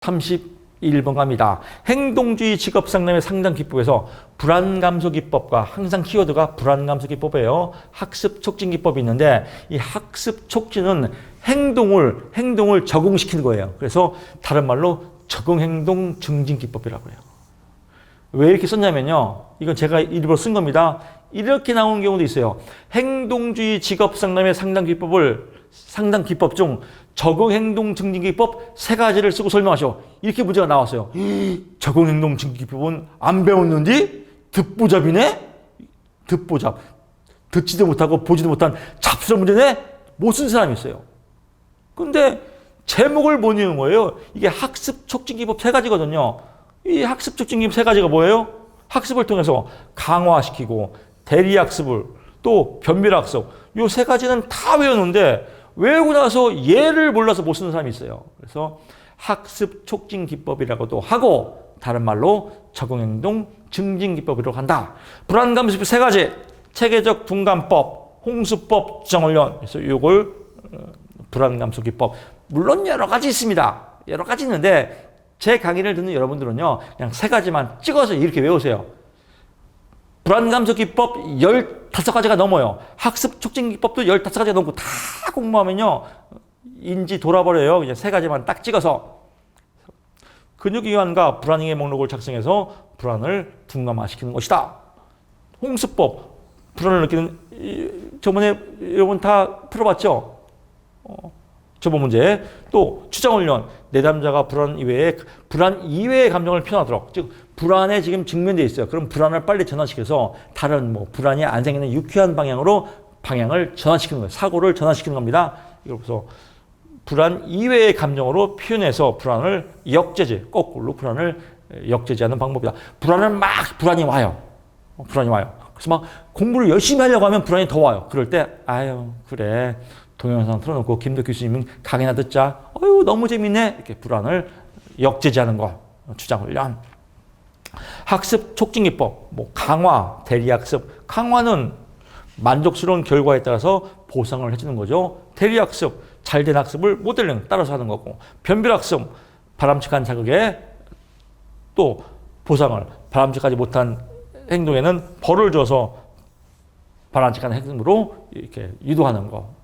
31번 갑니다. 행동주의 직업상담의 상담기법에서 불안감소기법과 항상 키워드가 불안감소기법이에요. 학습촉진기법이 있는데 이 학습촉진은 행동을 적응시키는 거예요. 그래서 다른 말로 적응행동증진기법이라고 해요. 왜 이렇게 썼냐면요. 이건 제가 일부러 쓴 겁니다. 이렇게 나오는 경우도 있어요. 행동주의 직업상담의 상담기법 중 적응행동증진기법 3가지를 쓰고 설명하셔. 이렇게 문제가 나왔어요. 적응행동증진기법은 안 배웠는지? 듣보잡이네? 듣보잡. 듣지도 못하고 보지도 못한 잡스러운 문제네? 못 쓴 사람이 있어요. 근데 제목을 못 읽은 거예요. 이게 학습촉진기법 3가지거든요. 이 학습촉진기법 3가지가 뭐예요? 학습을 통해서 강화시키고 대리학습을 또 변별학습 이 3가지는 다 외웠는데 외우고 나서 얘를 몰라서 못 쓰는 사람이 있어요. 그래서 학습촉진기법이라고도 하고 다른 말로 적응행동 증진기법이라고 한다. 불안감소기법 3가지 체계적 둔감법, 홍수법, 지정훈련 그래서 이걸 불안감소기법 물론 여러 가지 있습니다. 여러 가지 있는데 제 강의를 듣는 여러분들은요 그냥 3가지만 찍어서 이렇게 외우세요. 불안감소기법 15가지가 넘어요. 학습촉진기법도 15가지가 넘고 다 공부하면요 인지 돌아버려요. 그냥 3가지만 딱 찍어서 근육이완과 불안행의 목록을 작성해서 불안을 둔감화시키는 것이다. 홍수법 불안을 느끼는 저번에 여러분 다 풀어봤죠? 저번 문제 또 추정훈련 내담자가 불안 이외의 감정을 표현하도록 즉 불안에 지금 직면되어 있어요. 그럼 불안을 빨리 전환시켜서 다른 불안이 안 생기는 유쾌한 방향을 전환시키는 거예요. 사고를 전환시키는 겁니다. 그래서 불안 이외의 감정으로 표현해서 불안을 거꾸로 불안을 역제지하는 방법이다. 불안이 와요. 그래서 막 공부를 열심히 하려고 하면 불안이 더 와요. 그럴 때 그래. 동영상 틀어놓고 김덕 교수님 강의나 듣자. 너무 재밌네. 이렇게 불안을 역제지하는 거. 추정훈련. 학습 촉진기법. 강화, 대리학습. 강화는 만족스러운 결과에 따라서 보상을 해주는 거죠. 대리학습, 잘된 학습을 모델링 따라서 하는 거고. 변별학습, 바람직한 자극에 또 보상을, 바람직하지 못한 행동에는 벌을 줘서 바람직한 행동으로 이렇게 유도하는 거.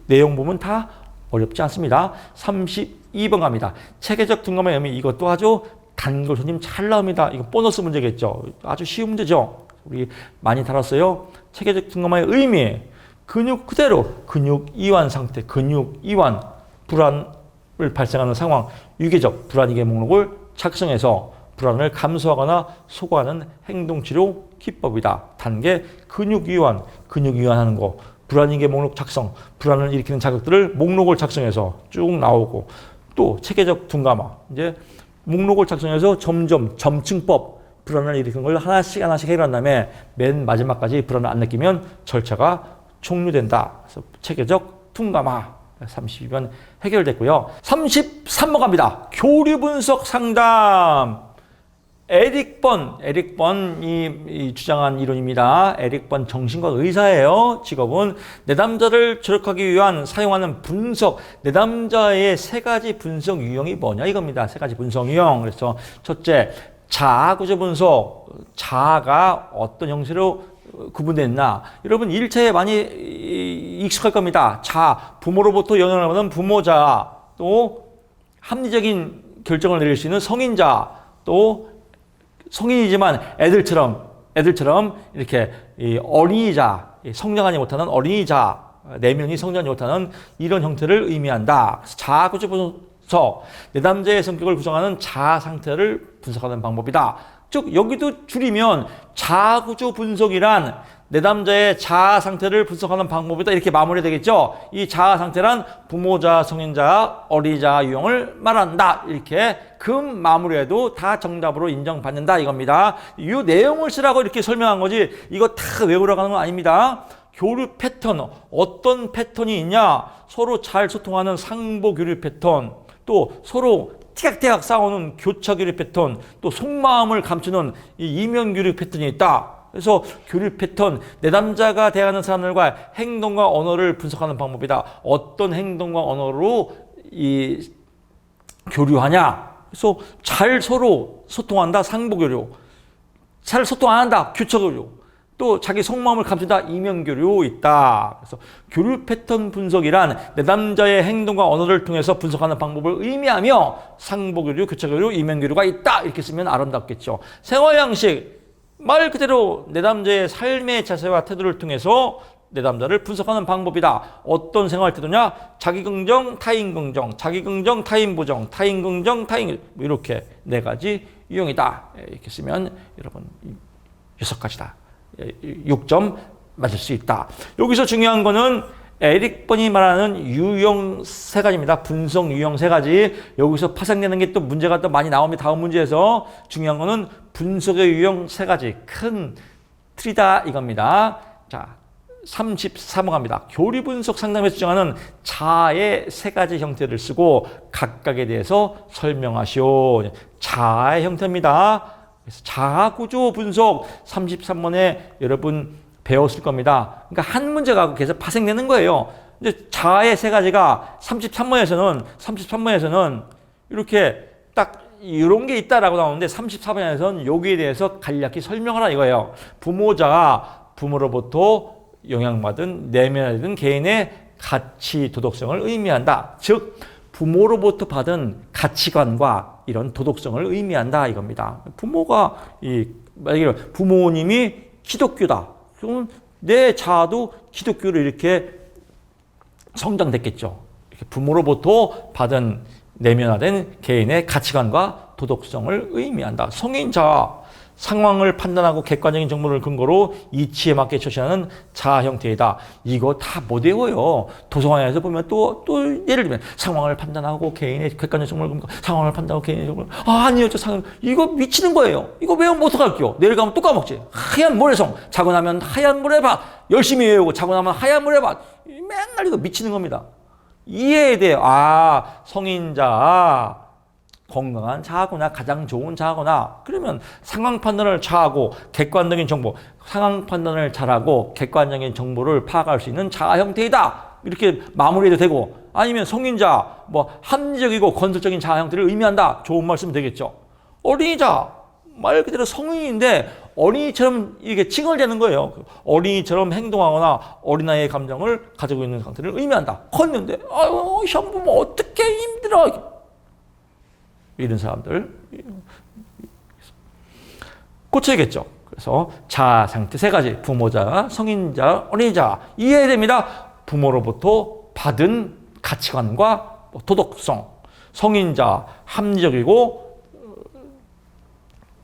내용 보면 다 어렵지 않습니다. 32번 갑니다. 체계적 둔감의 의미 이것도 아주 단골손님 잘 나옵니다. 이거 보너스 문제겠죠. 아주 쉬운 문제죠. 우리 많이 다뤘어요. 체계적 둔감의 의미 근육 그대로 근육 이완 상태 근육 이완 불안을 발생하는 상황 유계적 불안이계 목록을 작성해서 불안을 감소하거나 소거하는 행동치료 기법이다. 단계 근육 이완하는 거 불안이계 목록 작성, 불안을 일으키는 자극들을 목록을 작성해서 쭉 나오고 또 체계적 둔감화 이제 목록을 작성해서 점점 점층법 불안을 일으키는 걸 하나씩 해결한 다음에 맨 마지막까지 불안을 안 느끼면 절차가 종료된다. 그래서 체계적 둔감화 32번 해결됐고요. 33번 갑니다. 교류 분석 상담. 에릭 번이 주장한 이론입니다. 에릭 번 정신과 의사예요. 직업은 내담자를 조력하기 위한 사용하는 분석, 내담자의 3가지 분석 유형이 뭐냐 이겁니다. 3가지 분석 유형. 그래서 첫째, 자아 구조 분석. 자아가 어떤 형태로 구분됐나? 여러분 1차에 많이 익숙할 겁니다. 자아, 부모로부터 영향을 받은 부모자, 또 합리적인 결정을 내릴 수 있는 성인자, 또 성인이지만 애들처럼 이렇게 어린이자, 성장하지 못하는 어린이자, 내면이 성장하지 못하는 이런 형태를 의미한다. 자아 구조 분석, 내담자의 성격을 구성하는 자아 상태를 분석하는 방법이다. 즉 여기도 줄이면 자아 구조 분석이란 내담자의 자아 상태를 분석하는 방법이다. 이렇게 마무리되겠죠. 이 자아 상태란 부모자, 성인자, 어린이자 유형을 말한다. 이렇게 금 마무리해도 다 정답으로 인정받는다 이겁니다. 이 내용을 쓰라고 이렇게 설명한 거지 이거 다 외우라고 하는 건 아닙니다. 교류 패턴, 어떤 패턴이 있냐? 서로 잘 소통하는 상보 교류 패턴, 또 서로 티격태격 싸우는 교차 교류 패턴, 또 속마음을 감추는 이 이면 교류 패턴이 있다. 그래서 교류 패턴, 내담자가 대하는 사람들과 행동과 언어를 분석하는 방법이다. 어떤 행동과 언어로 이 교류하냐? 그래서 잘 서로 소통한다. 상보교류. 잘 소통 안 한다. 규칙교류. 또 자기 속마음을 감춘다. 이면교류 있다. 그래서 교류 패턴 분석이란 내담자의 행동과 언어를 통해서 분석하는 방법을 의미하며 상보교류, 규칙교류, 이면교류가 있다. 이렇게 쓰면 아름답겠죠. 생활양식. 말 그대로 내담자의 삶의 자세와 태도를 통해서 내담자를 분석하는 방법이다. 어떤 생활 태도냐? 자기 긍정, 타인 긍정, 자기 긍정, 타인 부정, 타인 긍정, 타인 이렇게 네 가지 유형이다. 이렇게 쓰면 여러분 6가지다. 6점 맞을 수 있다. 여기서 중요한 거는 에릭 번이 말하는 유형 3가지입니다. 분석 유형 3가지. 여기서 파생되는 게 또 문제가 또 많이 나옵니다. 다음 문제에서 중요한 거는 분석의 유형 3가지. 큰 틀이다 이겁니다. 자, 33번 갑니다. 교리 분석 상담에서 주장하는 자아의 3가지 형태를 쓰고 각각에 대해서 설명하시오. 자아의 형태입니다. 그래서 자아 구조 분석 33번에 여러분 배웠을 겁니다. 그러니까 한 문제가 계속 파생되는 거예요. 이제 자아의 3가지가 33번에서는 이렇게 딱 이런 게 있다라고 나오는데 34번에서는 여기에 대해서 간략히 설명하라 이거예요. 부모자가 부모로부터 영향받은 내면화된 개인의 가치 도덕성을 의미한다. 즉 부모로부터 받은 가치관과 이런 도덕성을 의미한다 이겁니다. 부모가 만약에 부모님이 기독교다. 그러면 내 자아도 기독교로 이렇게 성장됐겠죠. 이렇게 부모로부터 받은 내면화된 개인의 가치관과 도덕성을 의미한다. 성인 자아, 상황을 판단하고 객관적인 정보를 근거로 이치에 맞게 처신하는 자아 형태이다. 이거 다 못 외워요. 도서관에서 보면 또 예를 들면 상황을 판단하고 개인의 객관적 정보를 근거 상황을 판단하고 개인의 정보를 아니요 저 상황 이거 미치는 거예요. 이거 외우면 어떡할게요. 내일 가면 또 까먹지. 하얀 모래성 자고 나면 하얀 모래밭 열심히 외우고 자고 나면 하얀 모래밭 맨날 이거 미치는 겁니다. 이해에 대해 성인자 건강한 자아구나 가장 좋은 자아구나 그러면 상황 판단을 잘하고 객관적인 정보 상황 판단을 잘하고 객관적인 정보를 파악할 수 있는 자아 형태이다 이렇게 마무리해도 되고 아니면 성인자 합리적이고 건설적인 자아 형태를 의미한다 좋은 말씀 되겠죠. 어린이자 말 그대로 성인인데 어린이처럼 이게 칭얼대는 거예요. 어린이처럼 행동하거나 어린아이의 감정을 가지고 있는 상태를 의미한다. 컸는데 아유 시험 보면 어떻게 힘들어 이런 사람들 고쳐야겠죠. 그래서 자아 상태 3가지 부모자, 성인자, 어린이자 이해됩니다. 부모로부터 받은 가치관과 도덕성 성인자 합리적이고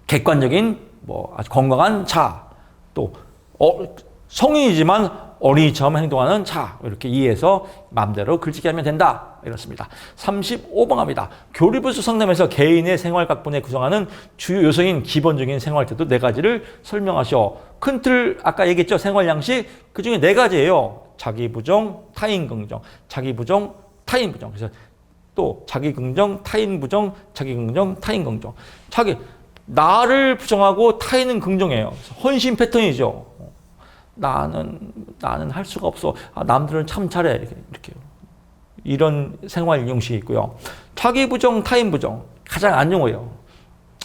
객관적인 아주 건강한 자아 또 성인이지만 어린이처럼 행동하는 자 이렇게 이해해서 마음대로 글짓기 하면 된다 이렇습니다. 35번 갑니다. 교리분석 상담에서 개인의 생활 각본에 구성하는 주요 요소인 기본적인 생활태도 4가지를 설명하시오. 큰 틀 아까 얘기했죠. 생활 양식 그중에 4가지예요. 자기 부정, 타인 긍정, 자기 부정, 타인 부정. 그래서 또 자기 긍정, 타인 부정, 자기 긍정, 타인 긍정. 나를 부정하고 타인은 긍정해요. 헌신 패턴이죠. 나는 할 수가 없어. 남들은 참 잘해. 이렇게. 이런 생활 형식이 있고요. 자기 부정, 타인 부정. 가장 안 좋아요.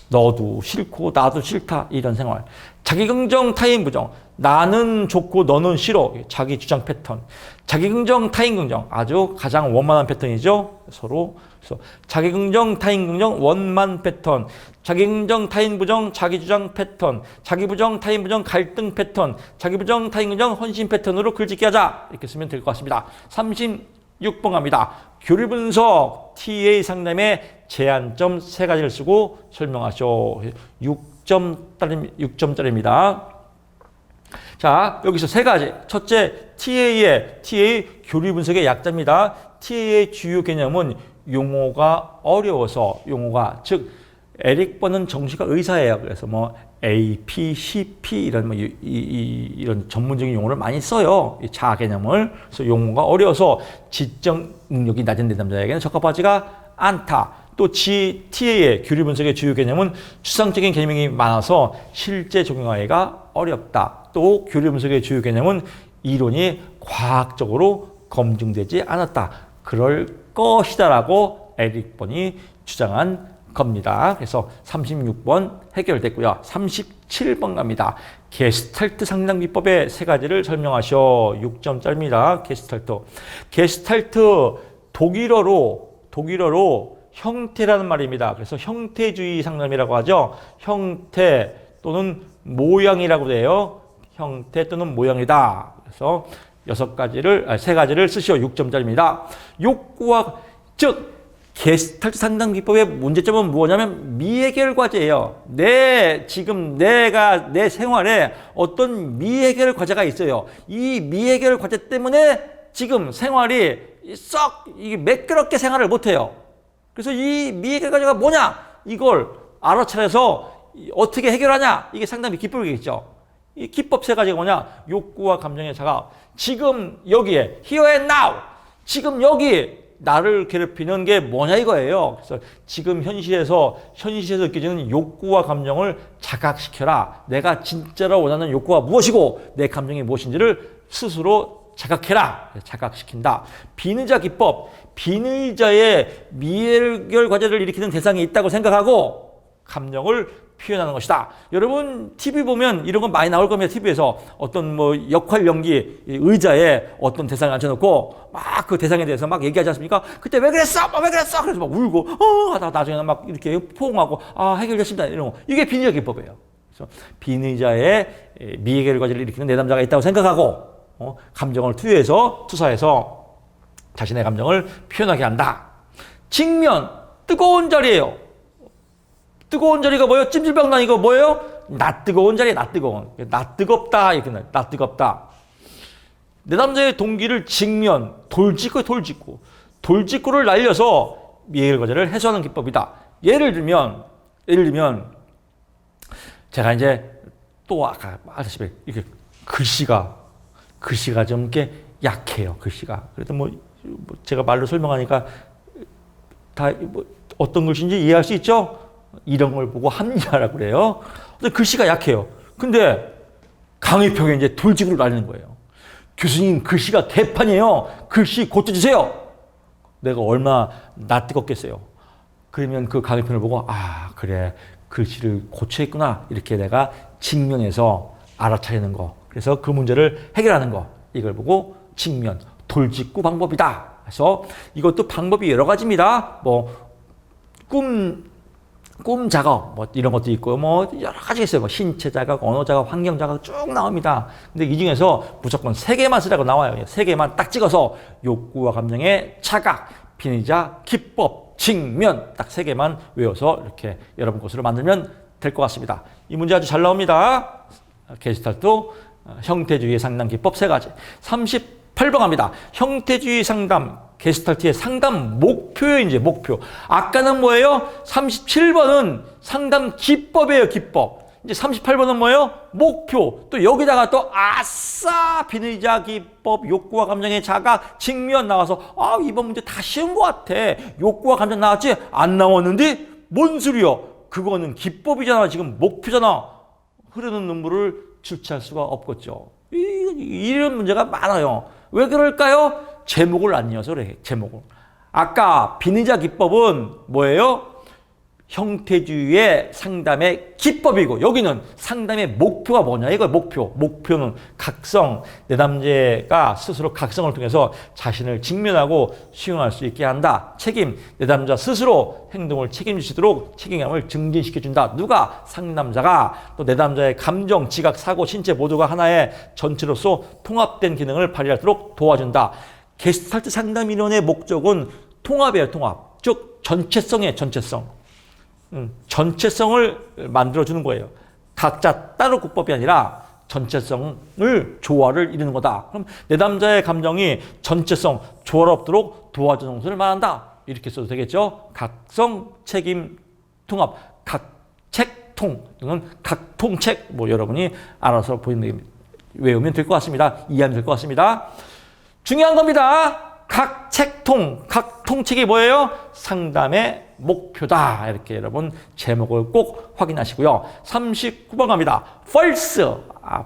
너도 싫고 나도 싫다. 이런 생활. 자기 긍정, 타인 부정. 나는 좋고 너는 싫어. 자기 주장 패턴. 자기 긍정, 타인 긍정. 아주 가장 원만한 패턴이죠. 서로. 그래서 자기 긍정, 타인 긍정, 원만 패턴. 자기 긍정, 타인 부정, 자기 주장 패턴. 자기 부정, 타인 부정, 갈등 패턴. 자기 부정, 타인 긍정, 헌신 패턴으로 글짓기 하자. 이렇게 쓰면 될 것 같습니다. 36번 갑니다. 교리 분석 TA 상담의 제한점 3가지를 쓰고 설명하시오. 6점짜리입니다. 자, 여기서 3가지. 첫째, TA 교리 분석의 약자입니다. TA의 주요 개념은 용어가 어려워서 즉 에릭 번은 정시가 의사예요. 그래서 A, P, C, P 이런 전문적인 용어를 많이 써요. 이 자아 개념을. 그래서 용어가 어려워서 지적 능력이 낮은 내담자에게는 적합하지가 않다. 또 TA의 교리 분석의 주요 개념은 추상적인 개념이 많아서 실제 적용하기가 어렵다. 또 교리 분석의 주요 개념은 이론이 과학적으로 검증되지 않았다. 그럴 것이다라고 에릭 번이 주장한 겁니다. 그래서 36번 해결됐고요. 37번 갑니다. 게스탈트 상담 기법의 세 가지를 설명하셔. 6점짜리입니다. 게스탈트. 게스탈트 독일어로 형태라는 말입니다. 그래서 형태주의 상담이라고 하죠. 형태 또는 모양이라고 돼요. 형태 또는 모양이다. 그래서 세 가지를 쓰시오. 6점짜리입니다. 욕구와, 즉, 게스탈트 상담 기법의 문제점은 무엇이냐면 미해결 과제예요. 지금 내가 내 생활에 어떤 미해결 과제가 있어요. 이 미해결 과제 때문에 지금 생활이 이게 매끄럽게 생활을 못해요. 그래서 이 미해결 과제가 뭐냐? 이걸 알아차려서 어떻게 해결하냐? 이게 상담의 기법이겠죠. 이 기법 세 가지가 뭐냐? 욕구와 감정의 자각. 지금 여기에 here and now. 지금 여기 나를 괴롭히는 게 뭐냐 이거예요. 그래서 지금 현실에서 느껴지는 욕구와 감정을 자각시켜라. 내가 진짜로 원하는 욕구가 무엇이고 내 감정이 무엇인지를 스스로 자각해라. 자각시킨다. 비의자 기법. 비의자의 미해결 과제를 일으키는 대상이 있다고 생각하고 감정을 표현하는 것이다. 여러분 TV 보면 이런 거 많이 나올 겁니다. TV에서 어떤 역할 연기 의자에 어떤 대상을 앉혀놓고 막 그 대상에 대해서 막 얘기하지 않습니까? 그때 왜 그랬어? 왜 그랬어? 그래서 막 울고 하다가 나중에는 막 이렇게 포옹하고 해결됐습니다. 이런 거. 이게 비의자 기법이에요. 그래서 비의자의 미해결 과제를 일으키는 내담자가 있다고 생각하고 투사해서 자신의 감정을 표현하게 한다. 직면, 뜨거운 자리예요. 뜨거운 자리가 뭐예요? 찜질방 다니고 뭐예요? 나 뜨거운 자리에 나 뜨거운. 나 뜨겁다. 이렇게 나 뜨겁다. 내담자의 동기를 직면, 돌직구를 날려서 미해결 과제를 해소하는 기법이다. 예를 들면 제가 이제 또 아까 말했다시피 이렇게 글씨가 좀 이렇게 약해요. 글씨가. 그래도 제가 말로 설명하니까 다 어떤 글씨인지 이해할 수 있죠? 이런 걸 보고 합리화라고 그래요. 근데 글씨가 약해요. 근데 강의평에 이제 돌직구를 날리는 거예요. 교수님, 글씨가 개판이에요. 글씨 고쳐주세요. 내가 얼마나 나 뜨겁겠어요. 그러면 그 강의평을 보고 그래, 글씨를 고쳐야겠구나. 이렇게 내가 직면해서 알아차리는 거. 그래서 그 문제를 해결하는 거. 이걸 보고 직면, 돌직구 방법이다. 그래서 이것도 방법이 여러 가지입니다. 꿈 작업, 이런 것도 있고, 여러 가지가 있어요. 신체 자각, 언어 자각, 환경 자각 쭉 나옵니다. 근데 이 중에서 무조건 3개만 쓰라고 나와요. 3개만 딱 찍어서 욕구와 감정의 자각, 비의자, 기법, 직면 딱 3개만 외워서 이렇게 여러분 것으로 만들면 될 것 같습니다. 이 문제 아주 잘 나옵니다. 게스탈트, 형태주의 상담 기법 3가지. 38번 갑니다. 형태주의 상담. 게스탈트의 상담 목표예요, 이제 목표. 아까는 뭐예요? 37번은 상담 기법이에요, 기법. 이제 38번은 뭐예요? 목표. 또 여기다가 또 아싸! 비의자 기법, 욕구와 감정의 자각, 직면 나와서 이번 문제 다 쉬운 것 같아. 욕구와 감정 나왔지? 안 나왔는데? 뭔 소리야? 그거는 기법이잖아. 지금 목표잖아. 흐르는 눈물을 주체할 수가 없겠죠. 이런 문제가 많아요. 왜 그럴까요? 제목을 안 이어서 그래, 제목을. 아까 비의자 기법은 뭐예요? 형태주의의 상담의 기법이고, 여기는 상담의 목표가 뭐냐? 이거 목표는 각성, 내담자가 스스로 각성을 통해서 자신을 직면하고 수용할 수 있게 한다. 책임, 내담자 스스로 행동을 책임지시도록 책임감을 증진시켜준다. 누가? 상담자가. 또 내담자의 감정, 지각, 사고, 신체 모두가 하나의 전체로서 통합된 기능을 발휘하도록 도와준다. 게스탈트 상담 이론의 목적은 통합이에요, 통합. 즉 전체성이에요, 전체성. 전체성을 만들어주는 거예요. 각자 따로 국법이 아니라 전체성을 조화를 이루는 거다. 그럼 내담자의 감정이 전체성, 조화롭도록 도와주는 것을 말한다. 이렇게 써도 되겠죠. 각성, 책임, 통합, 각책통 또는 각통책, 여러분이 알아서 외우면 될 것 같습니다. 이해하면 될 것 같습니다. 중요한 겁니다. 각통책이 뭐예요? 상담의 목표다. 이렇게 여러분 제목을 꼭 확인하시고요. 39번 갑니다.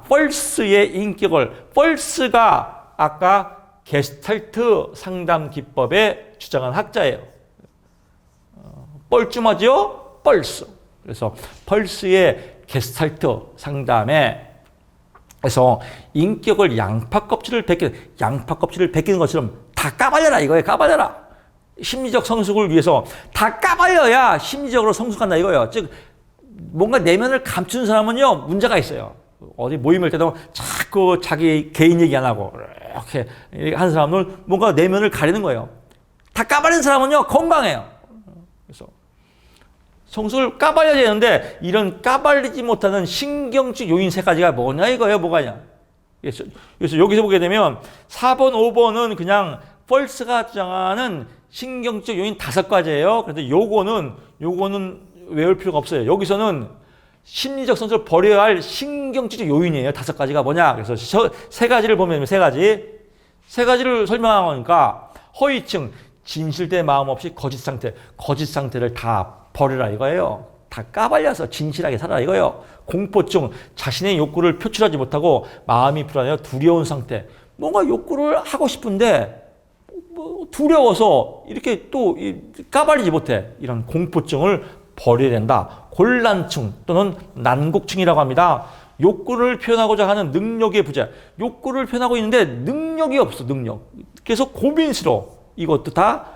false의 인격을, false가 아까 게스탈트 상담 기법에 주장한 학자예요. 뻘쭘하죠? 펄스. 그래서 펄스의 게스탈트 상담에 그래서 인격을 양파 껍질을 벗기는 것처럼 다 까발려라 이거예요. 까발려라. 심리적 성숙을 위해서 다 까발려야 심리적으로 성숙한다 이거예요. 즉 뭔가 내면을 감추는 사람은요 문제가 있어요. 어디 모임할 때도 자꾸 자기 개인 얘기 안 하고 이렇게 하는 사람은 뭔가 내면을 가리는 거예요. 다 까발린 사람은요 건강해요. 그래서 성숙을 까발려야 되는데 이런 까발리지 못하는 신경적 요인 세 가지가 뭐냐 이거예요. 뭐가냐. 그래서 여기서 보게 되면 4번, 5번은 그냥 펄스가 주장하는 신경적 요인 5가지예요. 그런데 요거는 외울 필요가 없어요. 여기서는 심리적 성숙을 버려야 할 신경적 요인이에요. 5가지가 뭐냐. 그래서 세 가지를 보면 세 가지를 설명하니까 허위증, 진실된 마음 없이 거짓 상태를 다 버리라 이거예요. 다 까발려서 진실하게 살아라 이거예요. 공포증, 자신의 욕구를 표출하지 못하고 마음이 불안해요. 두려운 상태. 뭔가 욕구를 하고 싶은데 두려워서 이렇게 또 까발리지 못해. 이런 공포증을 버려야 된다. 곤란증 또는 난국증이라고 합니다. 욕구를 표현하고자 하는 능력의 부재. 욕구를 표현하고 있는데 능력이 없어. 그래서 고민스러워. 이것도 다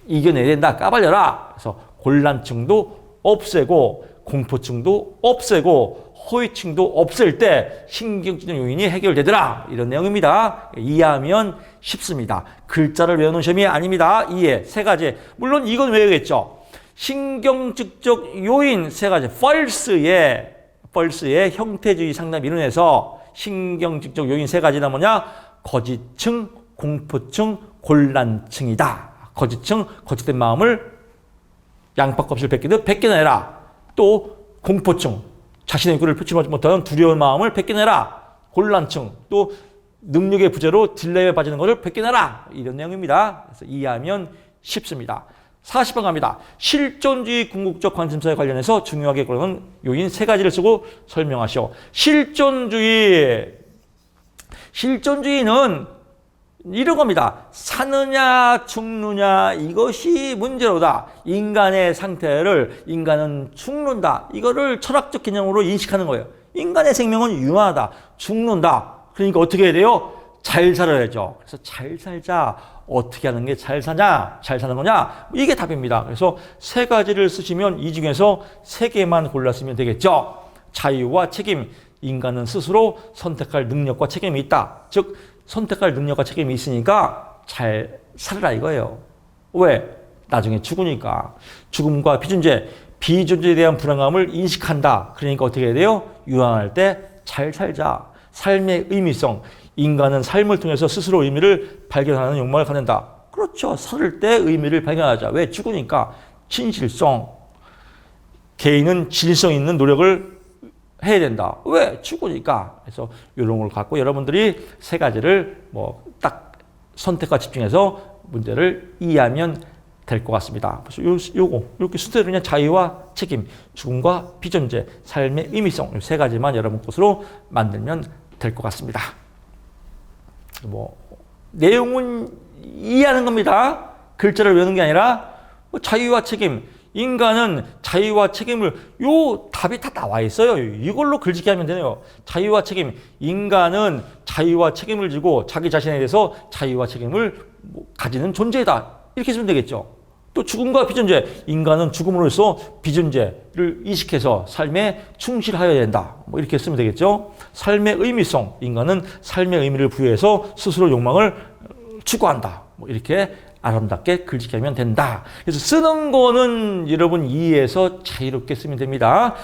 이겨내야 된다. 까발려라. 그래서 곤란증도 없애고 공포증도 없애고 허위증도 없앨 때 신경질 요인이 해결되더라. 이런 내용입니다. 이해하면 쉽습니다. 글자를 외우는 시험이 아닙니다. 이해. 3가지. 물론 이건 외우겠죠. 신경직적 요인 3가지. 펄스의 형태주의 상담 이론에서 신경직적 요인 3가지는 뭐냐? 거짓증, 공포증, 곤란증이다. 거짓증, 거짓된 마음을 양파 껍질 벗겨내라. 또 공포증, 자신의 욕구를 표출하지 못하는 두려운 마음을 벗겨내라. 곤란증, 또 능력의 부재로 딜레이에 빠지는 것을 벗겨내라. 이런 내용입니다. 그래서 이해하면 쉽습니다. 40번 갑니다. 실존주의 궁극적 관심사에 관련해서 중요하게 고르는 요인 3가지를 쓰고 설명하시오. 실존주의는 이런 겁니다. 사느냐 죽느냐 이것이 문제로다. 인간의 상태를 인간은 죽는다. 이거를 철학적 개념으로 인식하는 거예요. 인간의 생명은 유한하다. 죽는다. 그러니까 어떻게 해야 돼요? 잘 살아야죠. 그래서 잘 살자. 어떻게 하는 게 잘 사냐? 잘 사는 거냐? 이게 답입니다. 그래서 3가지를 쓰시면 이 중에서 3개만 골랐으면 되겠죠. 자유와 책임. 인간은 스스로 선택할 능력과 책임이 있다. 즉 선택할 능력과 책임이 있으니까 잘 살아라 이거예요. 왜? 나중에 죽으니까. 죽음과 비존재에 대한 불안감을 인식한다. 그러니까 어떻게 해야 돼요? 유한할 때 잘 살자. 삶의 의미성. 인간은 삶을 통해서 스스로 의미를 발견하는 욕망을 갖는다. 그렇죠. 살 때 의미를 발견하자. 왜? 죽으니까. 진실성. 개인은 진실성 있는 노력을 해야 된다. 왜? 죽으니까. 그래서 이런 걸 갖고 여러분들이 3가지를 딱 선택과 집중해서 문제를 이해하면 될 것 같습니다. 그래서 이렇게 순서대로 그냥 자유와 책임, 죽음과 비존재, 삶의 의미성, 이 3가지만 여러분 것으로 만들면 될 것 같습니다. 내용은 이해하는 겁니다. 글자를 외우는 게 아니라 자유와 책임. 인간은 자유와 책임을 답이 다 나와 있어요. 이걸로 글짓기 하면 되네요. 자유와 책임. 인간은 자유와 책임을 지고 자기 자신에 대해서 자유와 책임을 가지는 존재다. 이렇게 쓰면 되겠죠. 또 죽음과 비존재. 인간은 죽음으로써 비존재를 인식해서 삶에 충실하여야 된다. 이렇게 쓰면 되겠죠. 삶의 의미성. 인간은 삶의 의미를 부여해서 스스로 욕망을 추구한다. 이렇게 아름답게 글짓기 하면 된다. 그래서 쓰는 거는 여러분 이해해서 자유롭게 쓰면 됩니다.